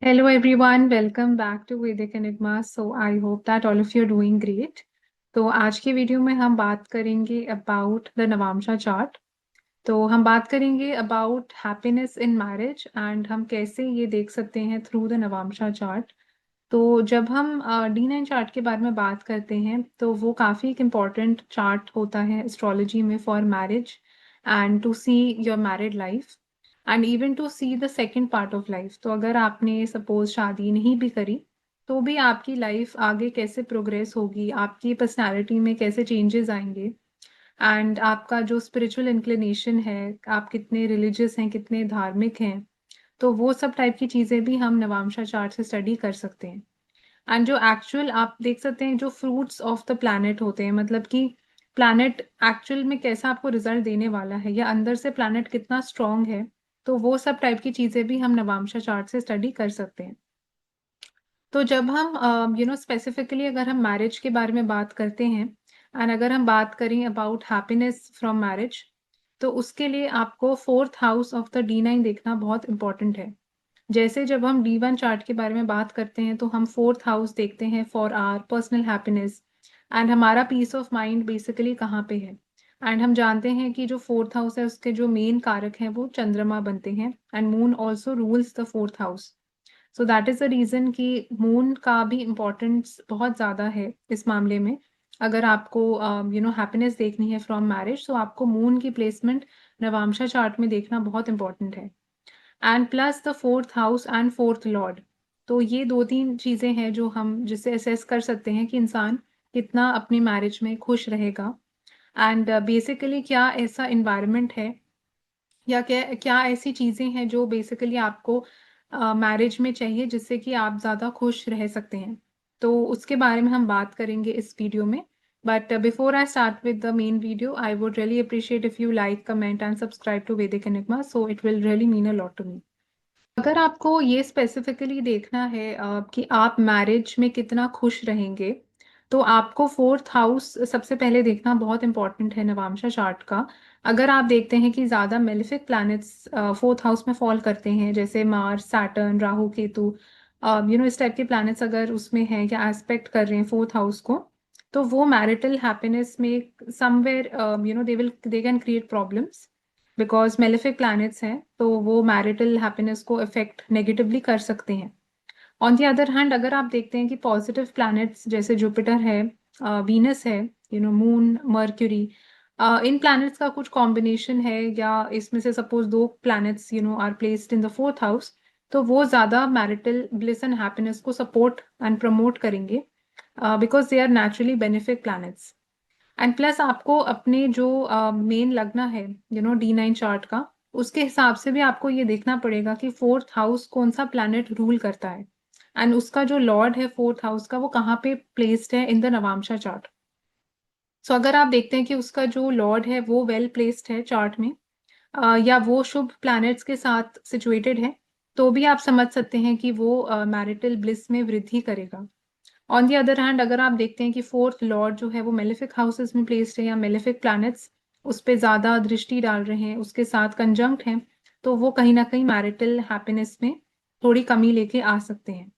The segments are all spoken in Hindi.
Hello everyone, welcome back to Vedic Enigma. So I hope that all of you are doing great. तो आज के वीडियो में हम बात करेंगे अबाउट द नवांशा चार्ट। तो हम बात करेंगे about happiness in marriage and हम कैसे ये देख सकते हैं थ्रू द नवांशा चार्ट। तो जब हम D9 चार्ट के बारे में बात करते हैं तो वो काफ़ी एक इम्पॉर्टेंट चार्ट होता है एस्ट्रोलॉजी में for marriage and to see your married life and even to see the second part of life. तो अगर आपने सपोज शादी नहीं भी करी तो भी आपकी लाइफ आगे कैसे प्रोग्रेस होगी, आपकी पर्सनालिटी में कैसे चेंजेस आएंगे एंड आपका जो स्पिरिचुअल इंक्लिनेशन है, आप कितने रिलीजियस हैं, कितने धार्मिक हैं, तो वो सब टाइप की चीज़ें भी हम नवांशा चार्ट से स्टडी कर सकते हैं। एंड जो एक्चुअल आप देख सकते हैं जो फ्रूट्स ऑफ द प्लैनेट होते हैं, मतलब कि प्लैनेट एक्चुअल में कैसा आपको रिजल्ट देने वाला है या अंदर से प्लैनेट कितना स्ट्रांग है, तो वो सब टाइप की चीज़ें भी हम नवांशा चार्ट से स्टडी कर सकते हैं। तो जब हम स्पेसिफिकली अगर हम मैरिज के बारे में बात करते हैं एंड अगर हम बात करें अबाउट हैप्पीनेस फ्रॉम मैरिज, तो उसके लिए आपको fourth house of the D9 देखना बहुत इंपॉर्टेंट है। जैसे जब हम D1 चार्ट के बारे में बात करते हैं तो हम फोर्थ हाउस देखते हैं for our personal happiness and हमारा पीस ऑफ माइंड बेसिकली कहाँ पे है। एंड हम जानते हैं कि जो फोर्थ हाउस है उसके जो मेन कारक हैं वो चंद्रमा बनते हैं and moon also rules the fourth house. So that is the reason कि मून का भी इम्पोर्टेंस बहुत ज़्यादा है इस मामले में। अगर आपको हैप्पीनेस देखनी है फ्रॉम मैरिज तो आपको मून की प्लेसमेंट नवांशा चार्ट में देखना बहुत इंपॉर्टेंट है। And plus the fourth house and fourth Lord. तो ये दो तीन चीज़ें हैं जो हम जिससे असेस कर सकते हैं कि इंसान कितना अपनी मैरिज में खुश रहेगा एंड बेसिकली क्या ऐसा इन्वायरमेंट है या क्या क्या ऐसी चीज़ें हैं जो बेसिकली आपको मैरिज में चाहिए जिससे कि आप ज़्यादा खुश रह सकते हैं। तो उसके बारे में हम बात करेंगे इस वीडियो में। But before I start with the main video I would really appreciate if you like, comment and subscribe to Vedic enigma, so it will really mean a lot to me. अगर आपको ये स्पेसिफिकली देखना है कि आप मैरिज में कितना खुश रहेंगे, तो आपको फोर्थ हाउस सबसे पहले देखना बहुत इंपॉर्टेंट है नवांशा चार्ट का। अगर आप देखते हैं कि ज़्यादा मेलिफिक प्लैनेट्स फोर्थ हाउस में फॉल करते हैं जैसे मार्स, सैटर्न, राहु, केतु, इस टाइप के प्लैनेट्स अगर उसमें हैं या एस्पेक्ट कर रहे हैं फोर्थ हाउस को, तो वो मैरिटल हैप्पीनेस में somewhere they can create problems because malefic planets हैं तो वो मैरिटल हैप्पीनेस को इफेक्ट नेगेटिवली कर सकते हैं। ऑन दी अदर हैंड अगर आप देखते हैं कि पॉजिटिव प्लैनेट्स जैसे जुपिटर है, वीनस है, मून, मर्क्यूरी, इन प्लैनेट्स का कुछ कॉम्बिनेशन है या इसमें से सपोज दो planets are placed in the fourth house, तो वो ज़्यादा मैरिटल ब्लिस एंड हैप्पीनेस को सपोर्ट एंड प्रमोट करेंगे because they are naturally benefic planets. And plus आपको अपने जो मेन लगना है D9 चार्ट का, उसके हिसाब से भी आपको ये देखना पड़ेगा कि फोर्थ हाउस कौन सा प्लैनेट रूल करता है एंड उसका जो लॉर्ड है फोर्थ हाउस का वो कहाँ पे प्लेस्ड है इन द नवांशा चार्ट। सो अगर आप देखते हैं कि उसका जो लॉर्ड है वो वेल प्लेस्ड है चार्ट में या वो शुभ प्लैनेट्स के साथ सिचुएटेड है, तो भी आप समझ सकते हैं कि वो मैरिटल ब्लिस में वृद्धि करेगा। ऑन दी अदर हैंड अगर आप देखते हैं कि फोर्थ लॉर्ड जो है वो मेलेफिक हाउसेस में प्लेस्ड है या मेलेफिक प्लैनेट्स उस पे ज़्यादा दृष्टि डाल रहे हैं, उसके साथ कंजंक्ट हैं, तो वो कहीं ना कहीं मैरिटल हैप्पीनेस में थोड़ी कमी लेके आ सकते हैं।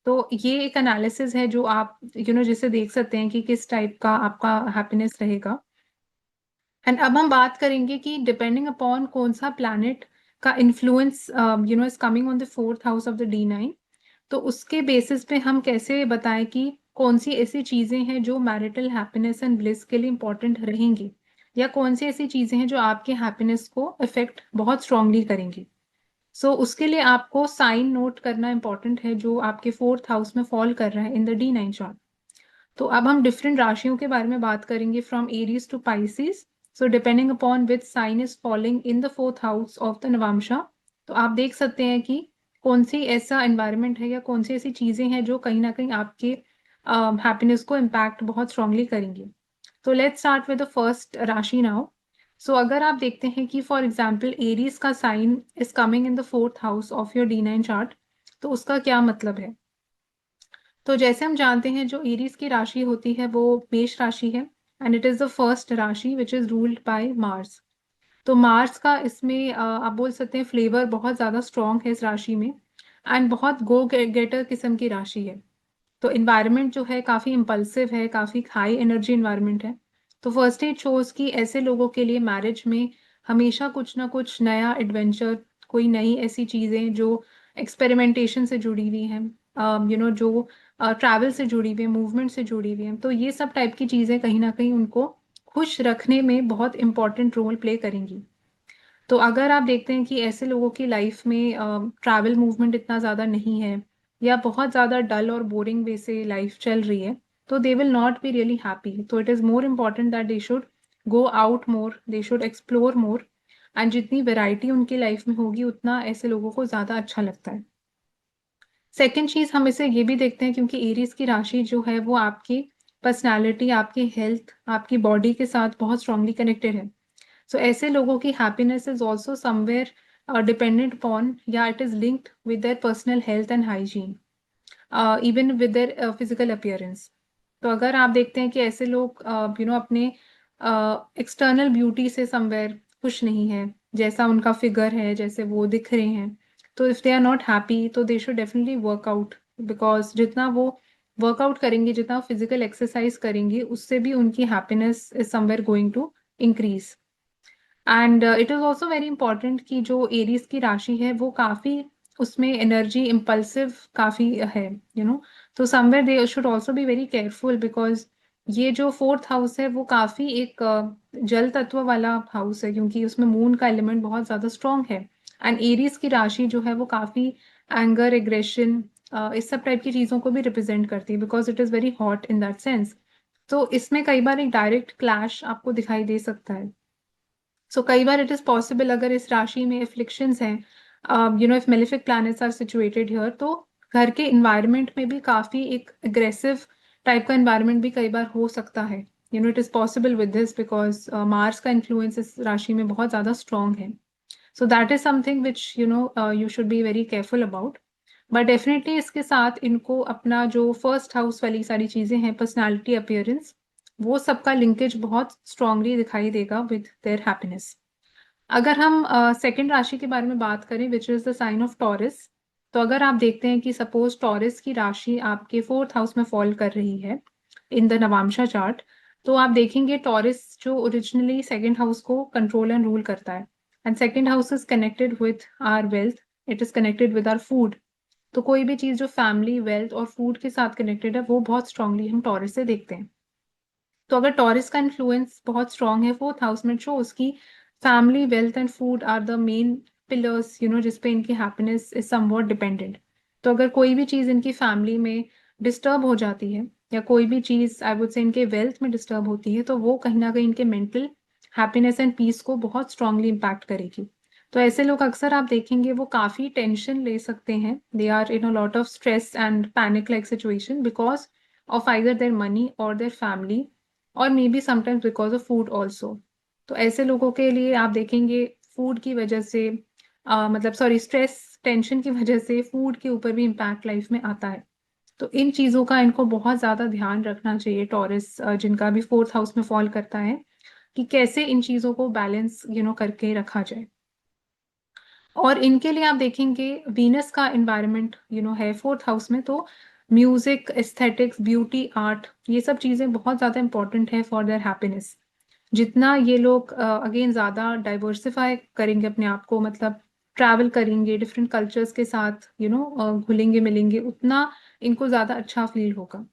तो ये एक एनालिसिस है जो आप जिसे देख सकते हैं कि किस टाइप का आपका हैप्पीनेस रहेगा। एंड अब हम बात करेंगे कि डिपेंडिंग अपॉन कौन सा प्लैनेट का influence is coming on the fourth house of the D9, तो उसके बेसिस पे हम कैसे बताएं कि कौन सी ऐसी चीजें हैं जो मैरिटल हैप्पीनेस एंड ब्लिस के लिए इंपॉर्टेंट रहेंगी या कौन सी ऐसी चीजें हैं जो आपके हैप्पीनेस को इफेक्ट बहुत स्ट्रांगली करेंगी। उसके लिए आपको साइन नोट करना इंपॉर्टेंट है जो आपके फोर्थ हाउस में फॉल कर रहा है इन द D9 चार्ट। तो अब हम डिफरेंट राशियों के बारे में बात करेंगे from Aries to Pisces. So depending upon which sign is following in the fourth house of the navamsha, तो आप देख सकते हैं कि कौन सी ऐसा एनवायरनमेंट है या कौन सी ऐसी चीजें हैं जो कहीं ना कहीं आपके हैप्पीनेस को इम्पैक्ट बहुत स्ट्रांगली करेंगी। तो let's start with the first rashi now. अगर आप देखते हैं कि फॉर एग्जाम्पल एरीज का sign is coming in the fourth house of your D9 chart, तो उसका क्या मतलब है। तो जैसे हम जानते हैं जो एरीज की राशि होती है वो मेष राशि है and it is the first rashi which is ruled by Mars. तो मार्स का इसमें आप बोल सकते हैं फ्लेवर बहुत ज़्यादा स्ट्रॉन्ग है इस राशि में एंड बहुत गो गेटर किस्म की राशि है। तो इन्वायरमेंट जो है काफ़ी इम्पल्सिव है, काफ़ी हाई एनर्जी इन्वायरमेंट है। तो फर्स्ट एड शोज कि ऐसे लोगों के लिए मैरिज में हमेशा कुछ ना कुछ नया एडवेंचर, कोई नई ऐसी चीज़ें जो एक्सपेरिमेंटेशन से जुड़ी हुई हैं, जो ट्रैवल से जुड़ी हुई है, मूवमेंट से जुड़ी हुई हैं, तो ये सब टाइप की चीज़ें कहीं ना कहीं उनको खुश रखने में बहुत इंपॉर्टेंट रोल प्ले करेंगी। तो अगर आप देखते हैं कि ऐसे लोगों की लाइफ में ट्रैवल मूवमेंट इतना ज़्यादा नहीं है, या बहुत ज़्यादा डल और बोरिंग वे से लाइफ चल रही है, तो they will not be really happy. तो it is more important that they should go out more, they should explore more. And जितनी वेराइटी उनकी लाइफ में होगी उतना ऐसे लोगों को ज़्यादा अच्छा लगता है। सेकेंड चीज़ हम इसे ये भी देखते हैं, क्योंकि एरीज की राशि जो है वो आपकी पर्सनैलिटी, आपकी हेल्थ, आपकी बॉडी के साथ बहुत स्ट्रांगली कनेक्टेड है। So ऐसे लोगों की happiness is also somewhere dependent upon, या it is linked with their personal health and hygiene, even with their physical appearance. तो अगर आप देखते हैं कि ऐसे लोग अपने एक्सटर्नल ब्यूटी से समवेयर खुश नहीं है, जैसा उनका फिगर है, जैसे वो दिख रहे हैं, तो if they are not happy तो they should definitely workout. Because जितना वो वर्कआउट करेंगे, जितना फिजिकल एक्सरसाइज करेंगे, उससे भी उनकी happiness is somewhere going to increase. And it is also very important कि जो एरीज की राशि है वो काफी, उसमें एनर्जी इम्पल्सिव काफी है, तो somewhere they should also be very careful, because ये जो फोर्थ हाउस है वो काफी एक जल तत्व वाला हाउस है, क्योंकि उसमें मून का एलिमेंट बहुत ज्यादा स्ट्रांग है। एंड एरीज की राशि जो है वो काफी एंगर, एग्रेशन, इस सब टाइप की चीजों को भी रिप्रेजेंट करती है, because it is very hot in that sense. तो इसमें कई बार एक डायरेक्ट क्लैश आपको दिखाई दे सकता है। सो कई बार इट इज पॉसिबल, अगर इस राशि में एफ्लिक्शंस हैं, if malefic planets are situated here, तो घर के इन्वायरमेंट में भी काफी एक अग्रेसिव टाइप का इन्वायरमेंट भी कई बार हो सकता है। It is possible with this, because Mars का इन्फ्लुएंस इस राशि में बहुत ज्यादा स्ट्रांग है। सो that is something which you should be very careful about. But definitely इसके साथ इनको अपना जो फर्स्ट हाउस वाली सारी चीजें हैं, पर्सनालिटी, अपियरेंस, वो सबका लिंकेज बहुत स्ट्रांगली दिखाई देगा विद देयर हैप्पीनेस। अगर हम सेकंड राशि के बारे में बात करें, which is the sign of Taurus, तो अगर आप देखते हैं कि सपोज टॉरस की राशि आपके फोर्थ हाउस में फॉल कर रही है इन द नवांशा चार्ट, तो आप देखेंगे टॉरस जो ओरिजिनली सेकंड हाउस को कंट्रोल एंड रूल करता है, and second house is connected with our wealth, it is connected with our food. तो कोई भी चीज जो फैमिली, वेल्थ और फूड के साथ कनेक्टेड है, वो बहुत स्ट्रांगली हम टॉरस से देखते हैं। तो अगर टॉरस का इन्फ्लुएंस बहुत स्ट्रांग है फोर्थ हाउस में, जो उसकी family, wealth and food are the main pillars, जिसपे इनकी हैप्पीनेस इज समवॉट डिपेंडेंट। तो अगर कोई भी चीज इनकी फैमिली में डिस्टर्ब हो जाती है, या कोई भी चीज आई वुड से इनके वेल्थ में डिस्टर्ब होती है, तो वो कहीं ना कहीं इनके मेंटल हैप्पीनेस एंड पीस को बहुत स्ट्रांगली इम्पैक्ट करेगी। तो ऐसे लोग अक्सर आप देखेंगे वो काफी टेंशन ले सकते हैं, they are in a lot of stress and panic like situation because of either their money or their family, और may be sometimes because of food also. तो ऐसे लोगों के लिए आप देखेंगे फूड की वजह से, मतलब सॉरी, स्ट्रेस, टेंशन की वजह से फूड के ऊपर भी इम्पैक्ट लाइफ में आता है। तो इन चीज़ों का इनको बहुत ज़्यादा ध्यान रखना चाहिए, टॉरस जिनका भी फोर्थ हाउस में फॉल करता है, कि कैसे इन चीज़ों को बैलेंस करके रखा जाए। और इनके लिए आप देखेंगे वीनस का इन्वायरमेंट है फोर्थ हाउस में, तो म्यूजिक, एस्थेटिक्स, ब्यूटी, आर्ट, ये सब चीज़ें बहुत ज़्यादा इंपॉर्टेंट है फॉर देयर हैप्पीनेस। जितना ये लोग अगेन ज़्यादा डाइवर्सिफाई करेंगे अपने आप को, मतलब ट्रैवल करेंगे डिफरेंट कल्चर्स के साथ, घुलेंगे मिलेंगे, उतना इनको ज़्यादा अच्छा फील होगा।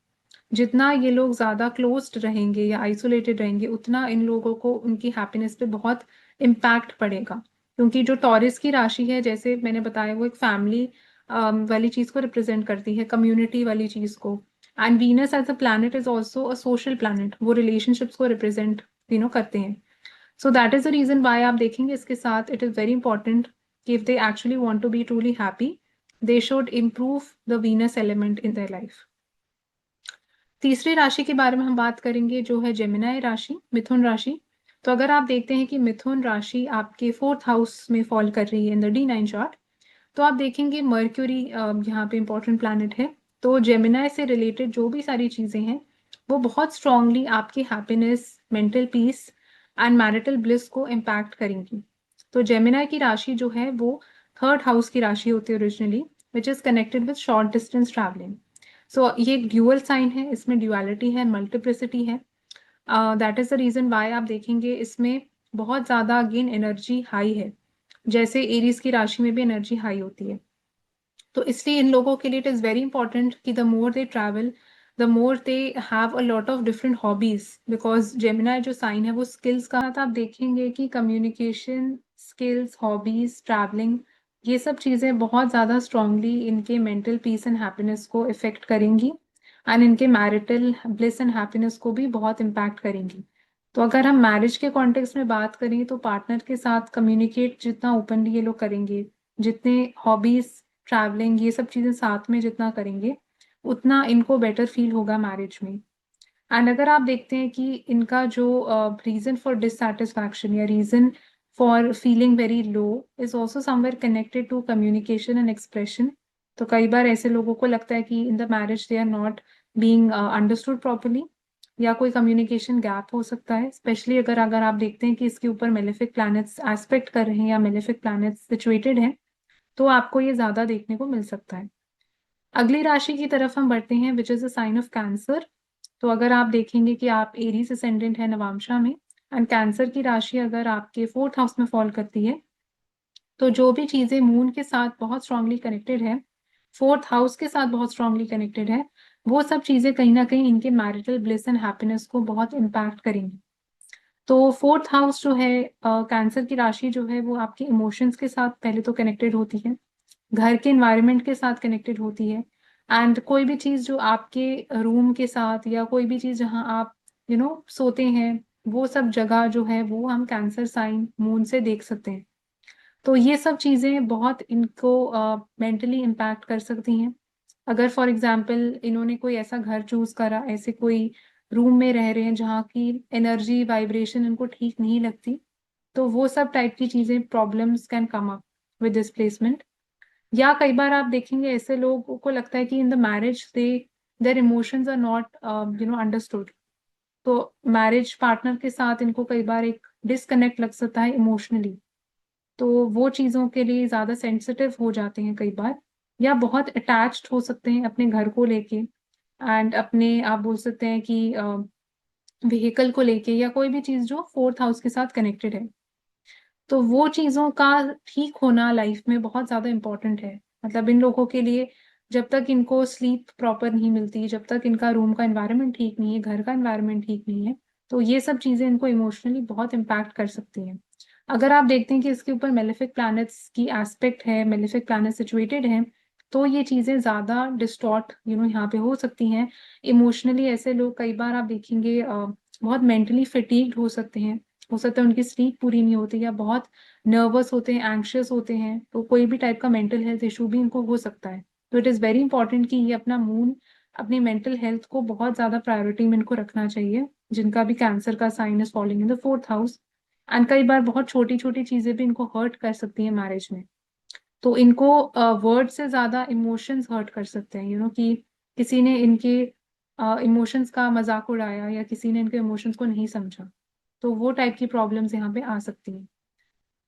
जितना ये लोग ज़्यादा क्लोज्ड रहेंगे या आइसोलेटेड रहेंगे, उतना इन लोगों को उनकी हैप्पीनेस पे बहुत इम्पैक्ट पड़ेगा। क्योंकि जो टॉरस की राशि है, जैसे मैंने बताया, वो एक फैमिली वाली चीज को रिप्रेजेंट करती है, कम्युनिटी वाली चीज को। And Venus as a planet is also a social planet, वो रिलेशनशिप्स को रिप्रेजेंट करते हैं। So that is the reason why आप देखेंगे इसके साथ इट इज वेरी इंपॉर्टेंट कि if they actually want to be truly happy, they should improve the Venus element in their life. तीसरी राशि के बारे में हम बात करेंगे, जो है जेमिनाई राशि, मिथुन राशि। तो अगर आप देखते हैं कि मिथुन राशि आपके फोर्थ हाउस में फॉल कर रही है इन द D9 चार्ट, तो आप देखेंगे मर्क्यूरी यहाँ पे इंपॉर्टेंट प्लैनेट है। तो जेमिनाई से रिलेटेड जो भी सारी चीजें हैं, वो बहुत स्ट्रांगली आपकी happiness, mental peace and marital bliss को इम्पैक्ट करेंगी। तो जेमिनाई की राशि जो है वो थर्ड हाउस की राशि होती है originally, which is connected with short distance travelling. So ये एक ड्यूअल साइन है, इसमें ड्यूअलिटी है, मल्टीप्लिसिटी है। That is the reason why आप देखेंगे इसमें बहुत ज्यादा अगेन एनर्जी हाई है, जैसे एरीज की राशि में भी एनर्जी हाई होती है। तो इसलिए इन लोगों के लिए इट इज़ वेरी इंपॉर्टेंट कि the more they travel, the more they have a lot of different hobbies, because Gemini जो साइन है वो स्किल्स का साथ आप देखेंगे कि कम्युनिकेशन स्किल्स, हॉबीज, ट्रैवलिंग, ये सब चीज़ें बहुत ज़्यादा स्ट्रांगली इनके मेंटल पीस एंड हैप्पीनेस को इफेक्ट करेंगी, एंड इनके मैरिटल ब्लिस एंड हैप्पीनेस को भी बहुत इम्पैक्ट करेंगी। तो अगर हम मैरिज के कॉन्टेक्स्ट में बात करें तो पार्टनर के साथ कम्युनिकेट जितना ओपनली ये लोग करेंगे, जितने हॉबीज, ट्रैवलिंग, ये सब चीजें साथ में जितना करेंगे, उतना इनको बेटर फील होगा मैरिज में। एंड अगर आप देखते हैं कि इनका जो रीजन फॉर डिससेटिस्फैक्शन या reason for feeling very low is also somewhere connected to communication and expression. तो कई बार ऐसे लोगों को लगता है कि in the marriage they are not being understood properly, या कोई कम्युनिकेशन गैप हो सकता है, स्पेशली अगर अगर आप देखते हैं कि इसके ऊपर मेलेफिक प्लैनेट्स एस्पेक्ट कर रहे हैं या मेलेफिक प्लैनेट्स सिचुएटेड हैं, तो आपको ये ज्यादा देखने को मिल सकता है। अगली राशि की तरफ हम बढ़ते हैं, which is a sign of Cancer. तो अगर आप देखेंगे कि आप एरीज असेंडेंट है नवांशा में, एंड कैंसर की राशि अगर आपके फोर्थ हाउस में फॉल करती है, तो जो भी चीजें मून के साथ बहुत स्ट्रांगली कनेक्टेड है, फोर्थ हाउस के साथ बहुत स्ट्रांगली कनेक्टेड है, वो सब चीजें कहीं ना कहीं इनके मैरिटल ब्लिस एंड हैप्पीनेस को बहुत इम्पैक्ट करेंगी। तो फोर्थ हाउस जो है कैंसर की राशि जो है वो आपके इमोशंस के साथ पहले तो कनेक्टेड होती है, घर के एनवायरनमेंट के साथ कनेक्टेड होती है, एंड कोई भी चीज जो आपके रूम के साथ या कोई भी चीज जहां आप सोते हैं, वो सब जगह जो है वो हम कैंसर साइन मून से देख सकते हैं। तो ये सब चीजें बहुत इनको मेंटली इम्पैक्ट कर सकती हैं। अगर फॉर एग्जाम्पल इन्होंने कोई ऐसा घर चूज करा, ऐसे कोई रूम में रह रहे हैं जहाँ की एनर्जी वाइब्रेशन इनको ठीक नहीं लगती, तो वो सब टाइप की चीजें, problems can come up with this placement. या कई बार आप देखेंगे ऐसे लोगों को लगता है कि in the marriage they their emotions are not understood. तो मैरिज पार्टनर के साथ इनको कई बार एक डिसकनेक्ट लग सकता है इमोशनली, तो वो चीज़ों के लिए ज़्यादा सेंसिटिव हो जाते हैं कई बार, या बहुत अटैच्ड हो सकते हैं अपने घर को लेके, एंड अपने आप बोल सकते हैं कि व्हीकल को लेके, या कोई भी चीज़ जो फोर्थ हाउस के साथ कनेक्टेड है। तो वो चीज़ों का ठीक होना लाइफ में बहुत ज़्यादा इम्पोर्टेंट है। मतलब इन लोगों के लिए जब तक इनको स्लीप प्रॉपर नहीं मिलती, जब तक इनका रूम का एनवायरनमेंट ठीक नहीं है, घर का एनवायरनमेंट ठीक नहीं है, तो ये सब चीज़ें इनको इमोशनली बहुत इम्पैक्ट कर सकती हैं। अगर आप देखते हैं कि इसके ऊपर मेलेफिक प्लैनेट्स की एस्पेक्ट है, मेलेफिक प्लैनेट सिचुएटेड है, तो ये चीज़ें ज़्यादा डिस्टॉर्ट यहाँ पे हो सकती हैं इमोशनली। ऐसे लोग कई बार आप देखेंगे बहुत मेंटली फिटीग्ड हो सकता है उनकी स्लीप पूरी नहीं होती, या बहुत नर्वस होते हैं, एंग्शियस होते हैं, तो कोई भी टाइप का मेंटल हेल्थ इशू भी इनको हो सकता है। तो इट इज़ वेरी इंपॉर्टेंट कि ये अपना मून, अपनी मेंटल हेल्थ को बहुत ज़्यादा प्रायोरिटी में इनको रखना चाहिए, जिनका भी कैंसर का sign is falling in the fourth house. And कई बार बहुत छोटी छोटी चीज़ें भी इनको हर्ट कर सकती हैं मैरिज में। तो इनको वर्ड से ज़्यादा इमोशंस हर्ट कर सकते हैं, कि किसी ने इनके इमोशंस का मजाक उड़ाया, या किसी ने इनके इमोशंस को नहीं समझा, तो वो टाइप की प्रॉब्लम्स यहाँ पे आ सकती हैं।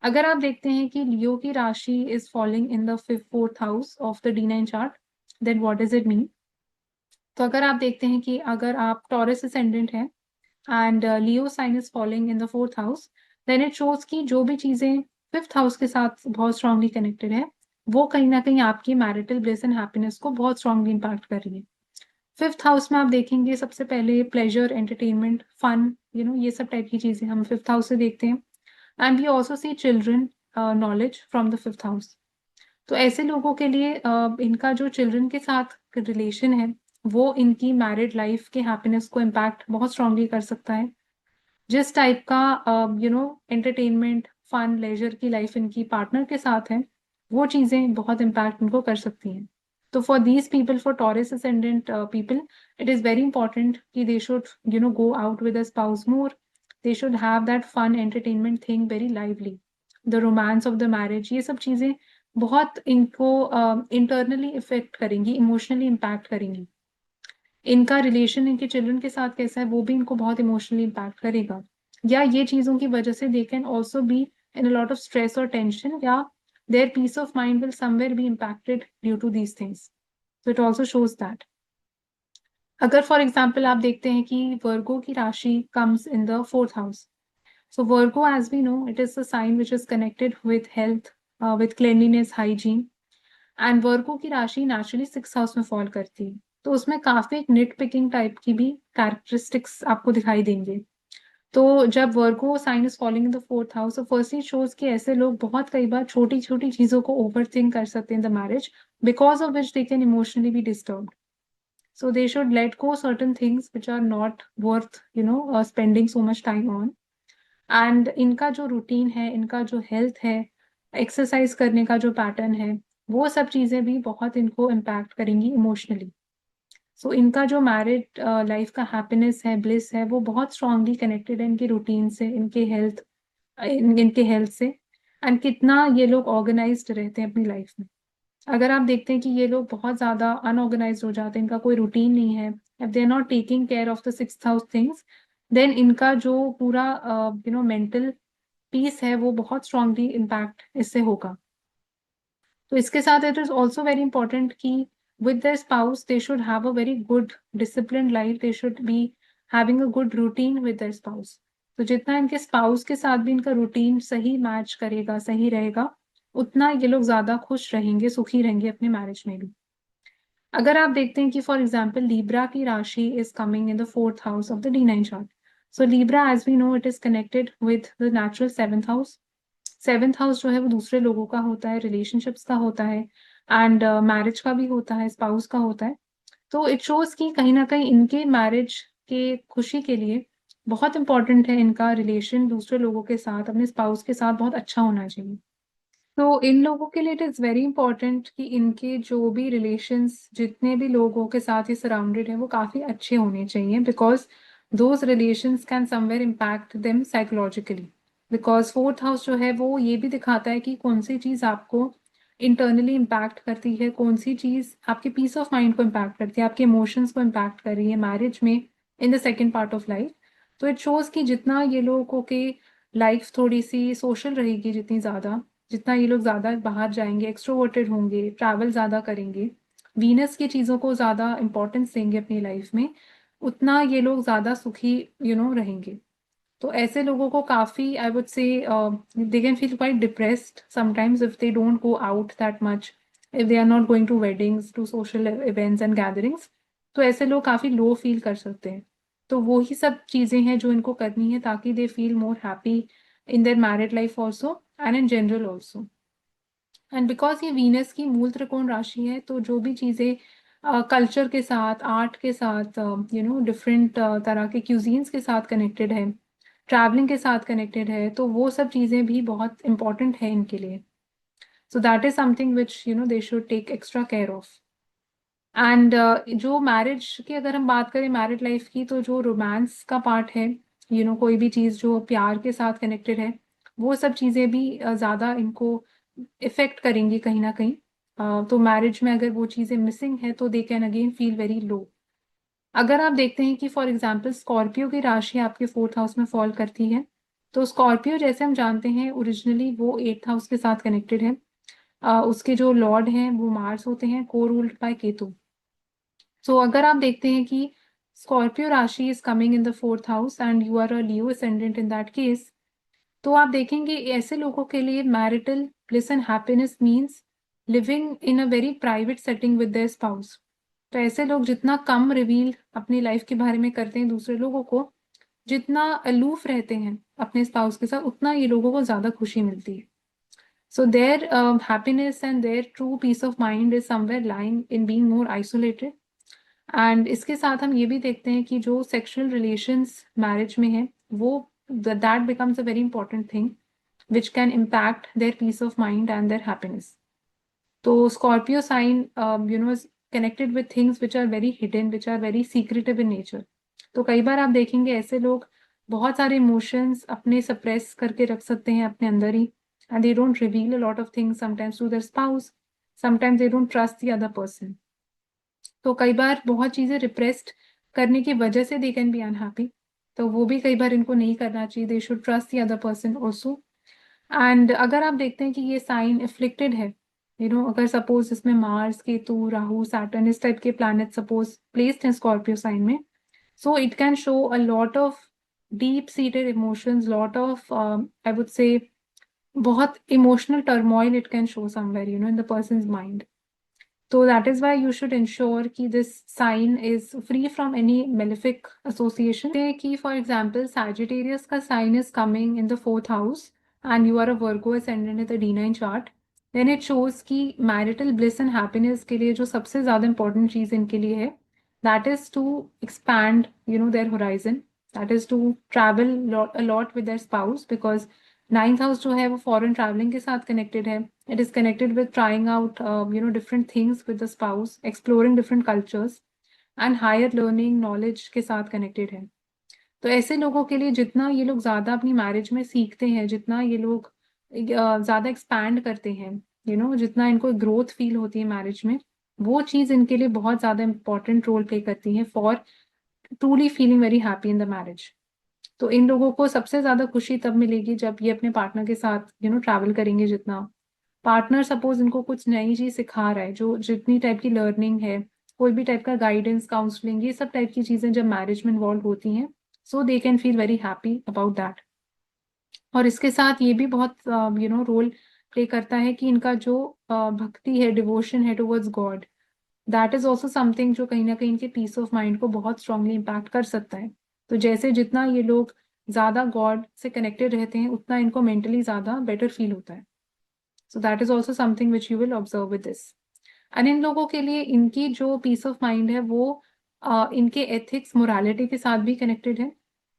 अगर आप देखते हैं कि लियो की राशि is falling in the fifth fourth house of the D9 chart, then what does it mean? तो अगर आप देखते हैं कि अगर आप टॉरस असेंडेंट है and Leo sign is falling in the fourth house, then it shows कि जो भी चीजें फिफ्थ हाउस के साथ बहुत स्ट्रांगली कनेक्टेड है, वो कहीं ना कहीं आपकी मैरिटल ब्लिस एंड हैप्पीनेस को बहुत स्ट्रांगली इम्पैक्ट कर रही है। फिफ्थ हाउस में आप देखेंगे सबसे पहले प्लेजर, एंटरटेनमेंट, फन, ये सब टाइप की चीजें हम फिफ्थ हाउस से देखते हैं। And we also see children knowledge from the fifth house. तो ऐसे लोगों के लिए इनका जो चिल्ड्रन के साथ रिलेशन है, वो इनकी मैरिड लाइफ के हैप्पीनेस को इम्पैक्ट बहुत स्ट्रांगली कर सकता है। जिस टाइप का एंटरटेनमेंट, फन, लेजर की लाइफ इनकी पार्टनर के साथ है, वो चीज़ें बहुत इम्पैक्ट इनको कर सकती हैं। तो for these people, for Taurus ascendant people, it is very important कि they should go out with a spouse more, they should have that fun entertainment thing very lively, the romance of the marriage, ये सब चीज़ें बहुत इनको इंटरनली इफेक्ट करेंगी, इमोशनली इम्पैक्ट करेंगी। इनका रिलेशन इनके चिल्ड्रन के साथ कैसा है, वो भी इनको बहुत इमोशनली इम्पैक्ट करेगा। या ये चीज़ों की वजह से they can also be in a lot of stress और टेंशन, या their peace of mind will somewhere be impacted due to these things. So it also shows that. अगर फॉर एग्जाम्पल आप देखते हैं कि वर्गो की राशि comes in the fourth house, so Virgo, as we know, it is a sign which is connected with health, with cleanliness, hygiene. And वर्गो की राशि नेचुरली सिक्स हाउस में फॉल करती है, तो उसमें काफी एक निट पिकिंग टाइप की भी कैरेक्टरिस्टिक्स आपको दिखाई देंगे. तो जब Virgo sign is following in the fourth house, तो फर्स्टली शोज कि ऐसे लोग बहुत कई बार छोटी छोटी चीजों को ओवर थिंक कर सकते हैं इन the marriage, because of which they can emotionally be disturb. So they should let go certain things which are not worth, spending so much time on. And इनका जो रूटीन है, इनका जो हेल्थ है, एक्सरसाइज करने का जो पैटर्न है, वो सब चीजें भी बहुत इनको इम्पैक्ट करेंगी इमोशनली. सो इनका जो मैरिड लाइफ का हैप्पीनेस है, ब्लिस है, वो बहुत स्ट्रांगली कनेक्टेड है इनकी रूटीन से, इनके हेल्थ से, एंड कितना ये लोग ऑर्गेनाइज्ड रहते हैं अपनी लाइफ में. अगर आप देखते हैं कि ये लोग बहुत ज्यादा अनऑर्गेनाइज हो जाते हैं, इनका कोई रूटीन नहीं है, if they are not taking care of the six house things, then इनका जो पूरा मेंटल पीस है वो बहुत स्ट्रांगली इम्पैक्ट इससे होगा. तो इसके साथ it is also very important कि with their spouse they should have a very good discipline life, they should be having a good routine with their spouse. तो जितना इनके स्पाउस के साथ भी इनका रूटीन सही मैच करेगा, सही रहेगा, उतना ये लोग ज्यादा खुश रहेंगे, सुखी रहेंगे अपने मैरिज में भी. अगर आप देखते हैं कि फॉर एग्जाम्पल लीब्रा की राशि is coming in the fourth house of the D9 chart. So Libra, as we know, it is connected with the natural seventh house. Seventh house जो है वो दूसरे लोगों का होता है, रिलेशनशिप्स का होता है, एंड मैरिज का भी होता है, स्पाउस का होता है. तो इट शोज कि कहीं ना कहीं इनके मैरिज के खुशी के लिए बहुत इंपॉर्टेंट है इनका रिलेशन दूसरे लोगों के साथ, अपने स्पाउस के साथ बहुत अच्छा होना चाहिए. तो इन लोगों के लिए इट इज़ वेरी इंपॉर्टेंट कि इनके जो भी रिलेशंस, जितने भी लोगों के साथ ये सराउंडेड है, वो काफ़ी अच्छे होने चाहिए, because those relations can somewhere impact them psychologically. Because fourth house जो है वो ये भी दिखाता है कि कौन सी चीज़ आपको इंटरनली इम्पैक्ट करती है, कौन सी चीज़ आपके पीस ऑफ माइंड को इम्पैक्ट करती है, आपके इमोशंस को इम्पैक्ट कर रही है मैरिज में, in the second part of life. तो इट शोज कि जितना ये लोगों की लाइफ थोड़ी सी सोशल रहेगी, जितनी ज़्यादा, जितना ये लोग ज्यादा बाहर जाएंगे, एक्सट्रोवर्टेड होंगे, ट्रैवल ज्यादा करेंगे, वीनस की चीजों को ज्यादा इंपॉर्टेंस देंगे अपनी लाइफ में, उतना ये लोग ज्यादा सुखी रहेंगे. तो ऐसे लोगों को काफी, I would say, they can feel quite depressed sometimes if they don't go out that much, if they are not going to weddings, to social events and gatherings. तो ऐसे लोग काफी लो फील कर सकते हैं. तो वो ही सब चीजें हैं जो इनको करनी है ताकि they feel more happy in their married life also, and in general also. And because ये वीनस की मूल त्रिकोण राशि है, तो जो भी चीज़ें कल्चर के साथ, आर्ट के साथ, डिफरेंट तरह के क्यूजीन्स के साथ कनेक्टेड है, ट्रैवलिंग के साथ कनेक्टेड है, तो वो सब चीज़ें भी बहुत इंपॉर्टेंट है इनके लिए. So that is something which they should take extra care of. And जो मैरिज की अगर हम बात करें, मैरिड लाइफ की, तो जो रोमांस का पार्ट है, कोई भी चीज़ जो प्यार के साथ कनेक्टेड है, वो सब चीज़ें भी ज़्यादा इनको इफेक्ट करेंगी कहीं ना कहीं. तो मैरिज में अगर वो चीज़ें मिसिंग है तो they can again feel very low. अगर आप देखते हैं कि फॉर एग्जाम्पल स्कॉर्पियो की राशि आपके फोर्थ हाउस में फॉल करती है, तो स्कॉर्पियो जैसे हम जानते हैं ओरिजिनली वो एट्थ हाउस के साथ कनेक्टेड है. उसके जो लॉर्ड हैं वो मार्स होते हैं, को रूल्ड बाय केतु. सो अगर आप देखते हैं कि स्कॉर्पियो राशि is coming in the fourth house and you are a Leo ascendant in that case, तो आप देखेंगे ऐसे लोगों के लिए marital bliss and happiness means living in a very private setting with their spouse. तो ऐसे लोग जितना कम रिवील अपनी लाइफ के बारे में करते हैं दूसरे लोगों को, जितना अलूफ रहते हैं अपने स्पाउस के साथ, उतना ये लोगों को ज्यादा खुशी मिलती है. So their happiness and their true peace of mind is somewhere lying in being more isolated. And इसके साथ हम ये भी देखते हैं कि जो सेक्सुअल रिलेशंस मैरिज में है, वो that becomes a very important thing which can impact their peace of mind and their happiness. तो Scorpio sign, is connected with things which are very hidden, which are very secretive in nature. तो कई बार आप देखेंगे ऐसे लोग बहुत सारे इमोशंस अपने सप्रेस करके रख सकते हैं अपने अंदर ही, and they don't reveal a lot of things sometimes to their spouse, sometimes they don't trust the other person. तो कई बार बहुत चीजें रिप्रेस्ड करने की वजह से दे कैन बी अनहैप्पी. तो वो भी कई बार इनको नहीं करना चाहिए. They should trust the other person also. And अगर आप देखते हैं कि ये साइन इफ्लिक्टेड है, अगर सपोज इसमें मार्स, केतु, राहु, सैटर्न इस टाइप के प्लैनेट सपोज प्लेस्ड हैं स्कॉर्पियो साइन में, so it can show a lot of deep seated emotions, lot of I would say बहुत emotional turmoil it can show somewhere, in the person's mind. So that is why you should ensure कि this sign is free from any malefic association. Say कि for example Sagittarius का sign is coming in the fourth house and you are a Virgo ascendant in the D9 chart, then it shows कि marital bliss and happiness के लिए जो सबसे ज़्यादा important चीज़ इनके लिए है, that is to expand, their horizon. That is to travel a lot with their spouse, because ninth house जो है वो फॉरेन ट्रैवलिंग के साथ कनेक्टेड है. It is connected with trying out different things with the spouse, exploring different cultures and higher learning knowledge के साथ कनेक्टेड है. तो ऐसे लोगों के लिए जितना ये लोग ज्यादा अपनी मैरिज में सीखते हैं, जितना ये लोग ज्यादा एक्सपैंड करते हैं, जितना इनको ग्रोथ फील होती है मैरिज में, वो चीज इनके लिए बहुत ज्यादा इंपॉर्टेंट रोल प्ले करती है for truly feeling very happy in the marriage. तो इन लोगों को सबसे ज्यादा खुशी तब मिलेगी जब ये अपने पार्टनर के साथ ट्रैवल करेंगे. जितना पार्टनर सपोज इनको कुछ नई चीज सिखा रहा है, जो जितनी टाइप की लर्निंग है, कोई भी टाइप का गाइडेंस, काउंसलिंग, ये सब टाइप की चीजें जब मैरिज में इन्वॉल्व होती हैं, so they can feel very happy about that. और इसके साथ ये भी बहुत रोल प्ले करता है कि इनका जो भक्ति है, डिवोशन है towards God, that is also something जो कहीं ना कहीं इनके पीस ऑफ माइंड को बहुत स्ट्रांगली इम्पैक्ट कर सकता है. तो जैसे जितना ये लोग ज्यादा गॉड से कनेक्टेड रहते हैं, उतना इनको मेंटली ज्यादा बेटर फील होता है. सो that is also something which you will observe with this. And इन लोगों के लिए इनकी जो पीस ऑफ माइंड है वो इनके एथिक्स, मोरालिटी के साथ भी कनेक्टेड है.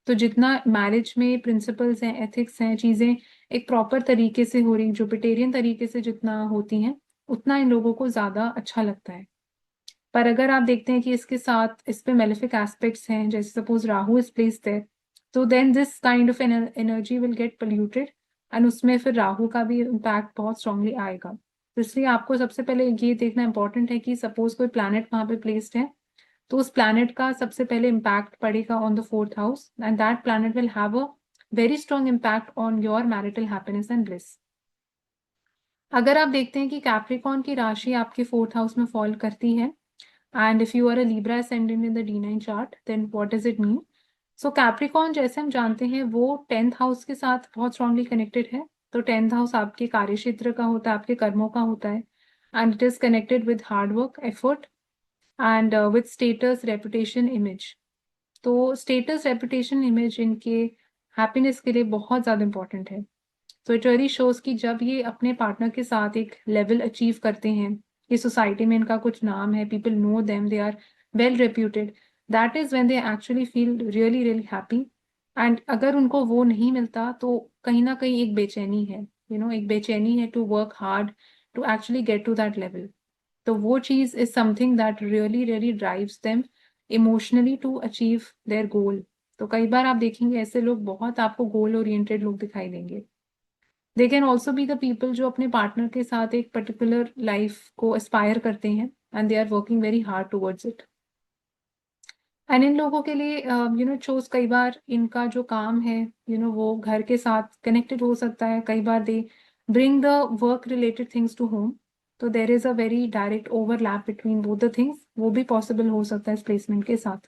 तो जितना मैरिज में प्रिंसिपल्स हैं, एथिक्स हैं, चीजें एक प्रॉपर तरीके से हो रही, जुपिटेरियन तरीके से जितना होती हैं, उतना इन लोगों को ज्यादा अच्छा लगता है. पर अगर आप देखते हैं कि इसके साथ इस पे मेलेफिक एस्पेक्ट्स हैं, जैसे सपोज राहु इज प्लेस्ड है, तो then this kind of energy will get polluted and उसमें फिर राहु का भी इम्पैक्ट बहुत स्ट्रांगली आएगा. तो इसलिए आपको सबसे पहले ये देखना इंपॉर्टेंट है कि सपोज कोई प्लैनेट वहां पे प्लेस्ड है, तो उस प्लैनेट का सबसे पहले इम्पैक्ट पड़ेगा on the fourth house, and that planet will have a very strong impact on your marital happiness and bliss. अगर आप देखते हैं कि कैप्रिकॉन की राशि आपके फोर्थ हाउस में फॉल करती है, and if you are a Libra ascendant in the D9 chart, then what does it mean? So Capricorn जैसे हम जानते हैं वो 10th हाउस के साथ बहुत स्ट्रांगली कनेक्टेड है. तो 10th हाउस आपके कार्य क्षेत्र का होता है, आपके कर्मों का होता है, and it is connected with hard work, effort and with status, reputation, image. तो स्टेटस, रेपुटेशन, इमेज इनके हैप्पीनेस के लिए बहुत ज्यादा इंपॉर्टेंट है. तो इट रियली शोज कि जब ये अपने पार्टनर के साथ एक लेवल अचीव करते हैं, ये सोसाइटी में इनका कुछ नाम है, people know them, they are well reputed, that is when they actually feel really really happy. And अगर उनको वो नहीं मिलता तो कहीं ना कहीं एक बेचैनी है, एक बेचैनी है to work hard to actually get to that level. तो वो चीज is something that really really drives them emotionally to achieve their goal. तो कई बार आप देखेंगे ऐसे लोग बहुत आपको गोल ओरिएंटेड लोग दिखाई देंगे. They can also be the people जो अपने पार्टनर के साथ एक पर्टिकुलर लाइफ को एस्पायर करते हैं and they are working very hard towards it. And इन लोगों के लिए चोज कई बार इनका जो काम है, वो घर के साथ कनेक्टेड हो सकता है. कई बार they bring the work related things to home. तो there is a very direct overlap between both the things, वो भी पॉसिबल हो सकता है इस प्लेसमेंट के साथ.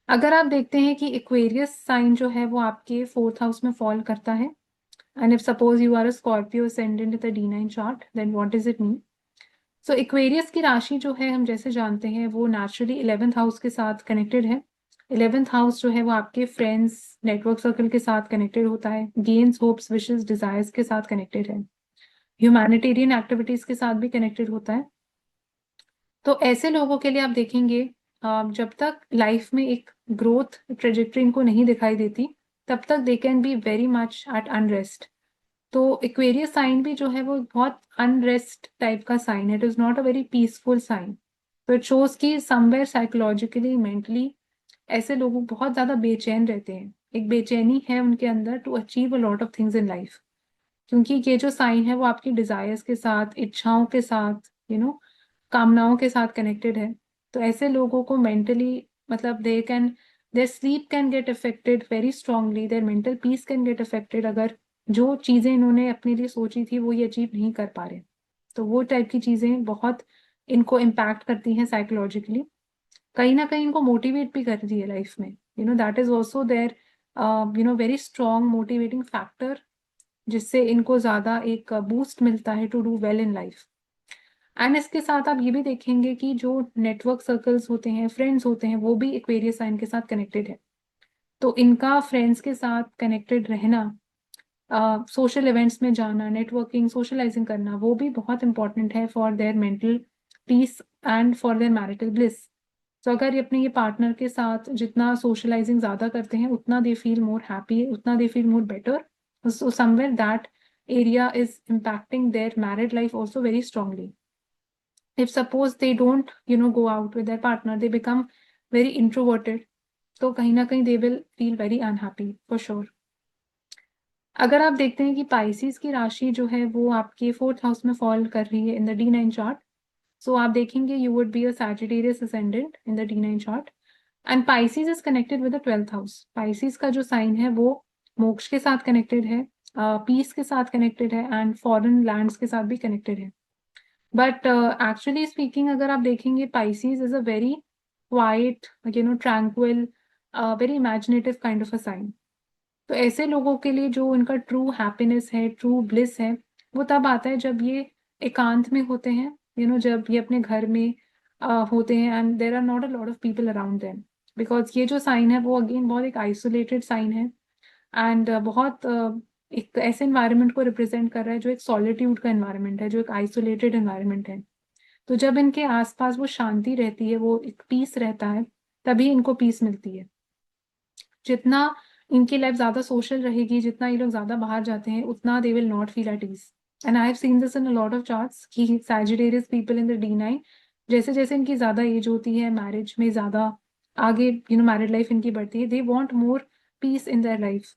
अगर आप देखते हैं कि एक्वेरियस साइन जो है वो आपके फोर्थ हाउस में फॉल करता है, and if suppose you are a Scorpio ascendant in the D9 chart, then what does it mean? So Aquarius की राशि जो है हम जैसे जानते हैं वो नेचुरली 11th हाउस के साथ कनेक्टेड है. 11th हाउस जो है वो आपके फ्रेंड्स, नेटवर्क सर्कल के साथ कनेक्टेड होता है, गेन्स, होप्स, विशेस, डिजायर्स के साथ कनेक्टेड है, ह्यूमैनिटेरियन एक्टिविटीज के साथ भी कनेक्टेड होता है. तो ऐसे लोगों के लिए आप देखेंगे जब तक लाइफ में एक ग्रोथ ट्रेजेक्टरी इनको नहीं दिखाई देती, तब तक they can be very much at unrest. तो एक्वेरियस साइन भी जो है वो बहुत अनरेस्ट टाइप का साइन है. It is not a very peaceful sign. तो इट शोज कि समवेयर साइकोलॉजिकली, मेंटली ऐसे लोग बहुत ज्यादा बेचैन रहते हैं. एक बेचैनी है उनके अंदर to achieve a lot of things in life, क्योंकि ये जो साइन है वो आपकी डिजायर्स के साथ, इच्छाओं के साथ, कामनाओं के साथ कनेक्टेड है. तो ऐसे लोगों को मेंटली, मतलब they can, there sleep can get affected very strongly, their mental peace can get affected अगर जो चीजें इन्होंने अपने लिए सोची थी वो ये अचीव नहीं कर पा रहे। तो वो टाइप की चीजें बहुत इनको इम्पैक्ट करती हैं साइकोलॉजिकली, कहीं ना कहीं इनको मोटिवेट भी करती है लाइफ में। That is also their very strong motivating factor, जिससे इनको ज्यादा एक बूस्ट मिलता है to do well in life. And इसके साथ आप ये भी देखेंगे कि जो नेटवर्क सर्कल्स होते हैं, फ्रेंड्स होते हैं, वो भी एक्वेरियस साइन के साथ कनेक्टेड है। तो इनका फ्रेंड्स के साथ कनेक्टेड रहना, सोशल इवेंट्स में जाना, नेटवर्किंग, सोशलाइजिंग करना, वो भी बहुत इंपॉर्टेंट है for their mental peace and for their marital bliss. तो अगर ये अपने ये पार्टनर के साथ जितना सोशलाइजिंग ज्यादा करते हैं, उतना दे फील मोर हैप्पी, उतना they feel more better. So somewhere that area is impacting their married life also very strongly. If suppose they don't go out with their partner, they become very introverted, तो कहीं ना कहीं they will feel very unhappy for sure. अगर आप देखते हैं कि पाइसिस की राशि जो है वो आपके 4th हाउस में फॉल कर रही है इन द D9 चार्ट, सो आप देखेंगे you would be a Sagittarius ascendant in the D9 chart. And Pisces is connected with the 12th house. Pisces का जो साइन है वो मोक्ष के साथ कनेक्टेड है, पीस के साथ कनेक्टेड है, एंड फॉरेन लैंड्स के साथ भी कनेक्टेड है। बट एक्चुअली स्पीकिंग अगर आप देखेंगे, Pisces is a very quite, tranquil, very imaginative kind of a sign. तो ऐसे लोगों के लिए जो इनका ट्रू हैप्पीनेस है, ट्रू ब्लिस है, वो तब आता है जब ये एकांत में होते हैं, जब ये अपने घर में होते हैं and there are not a lot of people around them. Because ये जो साइन है वो अगेन बहुत एक आइसोलेटेड साइन है, एंड बहुत एक ऐसे इन्वायरमेंट को रिप्रेजेंट कर रहा है जो एक सॉलिट्यूड का इन्वायरमेंट है, जो एक आइसोलेटेड इन्वायरमेंट है। तो जब इनके आसपास वो शांति रहती है, वो एक पीस रहता है, तभी इनको पीस मिलती है। जितना इनकी लाइफ ज्यादा सोशल रहेगी, जितना ये लोग ज्यादा बाहर जाते हैं, उतना they will not feel at ease. And I have seen this in a lot of charts कि Sagittarius people in the D9, जैसे जैसे इनकी ज्यादा एज होती है, मैरिज में ज्यादा आगे मैरिड लाइफ इनकी बढ़ती है, they want more peace in their life.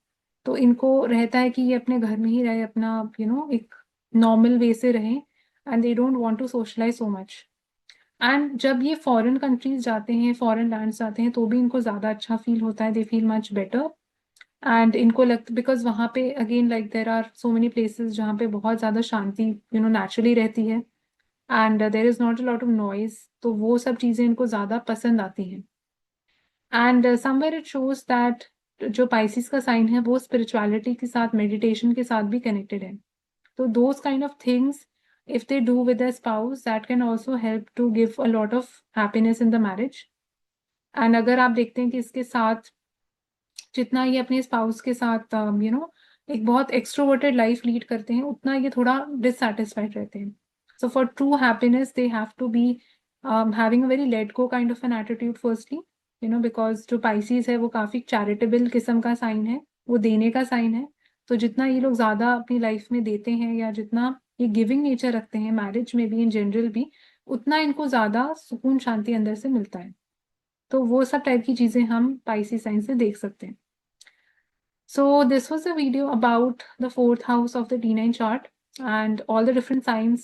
तो इनको रहता है कि ये अपने घर में ही रहे, अपना एक नॉर्मल वे से रहें, and they don't want to socialize so much. And जब ये फॉरेन कंट्रीज जाते हैं, फॉरेन लैंड्स जाते हैं, तो भी इनको ज्यादा अच्छा फील होता है, they feel much better. And इनको लगता, बिकॉज वहाँ पे again like there are so many places जहाँ पे बहुत ज्यादा शांति नेचुरली रहती है, and there is not a lot of noise, तो वो सब चीजें इनको ज्यादा पसंद आती हैं। And somewhere it shows that जो पाइसिस का साइन है वो स्पिरिचुअलिटी के साथ, मेडिटेशन के साथ भी कनेक्टेड है। तो those kind of things, if they do with their spouse, that can also help to give a lot of happiness in the marriage. And अगर आप देखते हैं कि इसके साथ जितना ये अपने स्पाउस के साथ एक बहुत एक्सट्रोवर्टेड लाइफ लीड करते हैं, उतना ये थोड़ा डिससेटिस्फाइड रहते हैं। So for true happiness they have to be having a very let go kind of an attitude firstly, because जो पाइसिस है वो काफी चैरिटेबल किस्म का साइन है, वो देने का साइन है। तो जितना ये लोग ज्यादा अपनी लाइफ में देते हैं, या जितना ये गिविंग नेचर रखते हैं मैरिज में भी, इन जनरल भी, उतना इनको ज्यादा सुकून शांति अंदर से मिलता है। तो वो सब टाइप की चीजें हम पाइसी साइन से देख सकते हैं। So this was a video about the 4th house of the D9 chart and all the different signs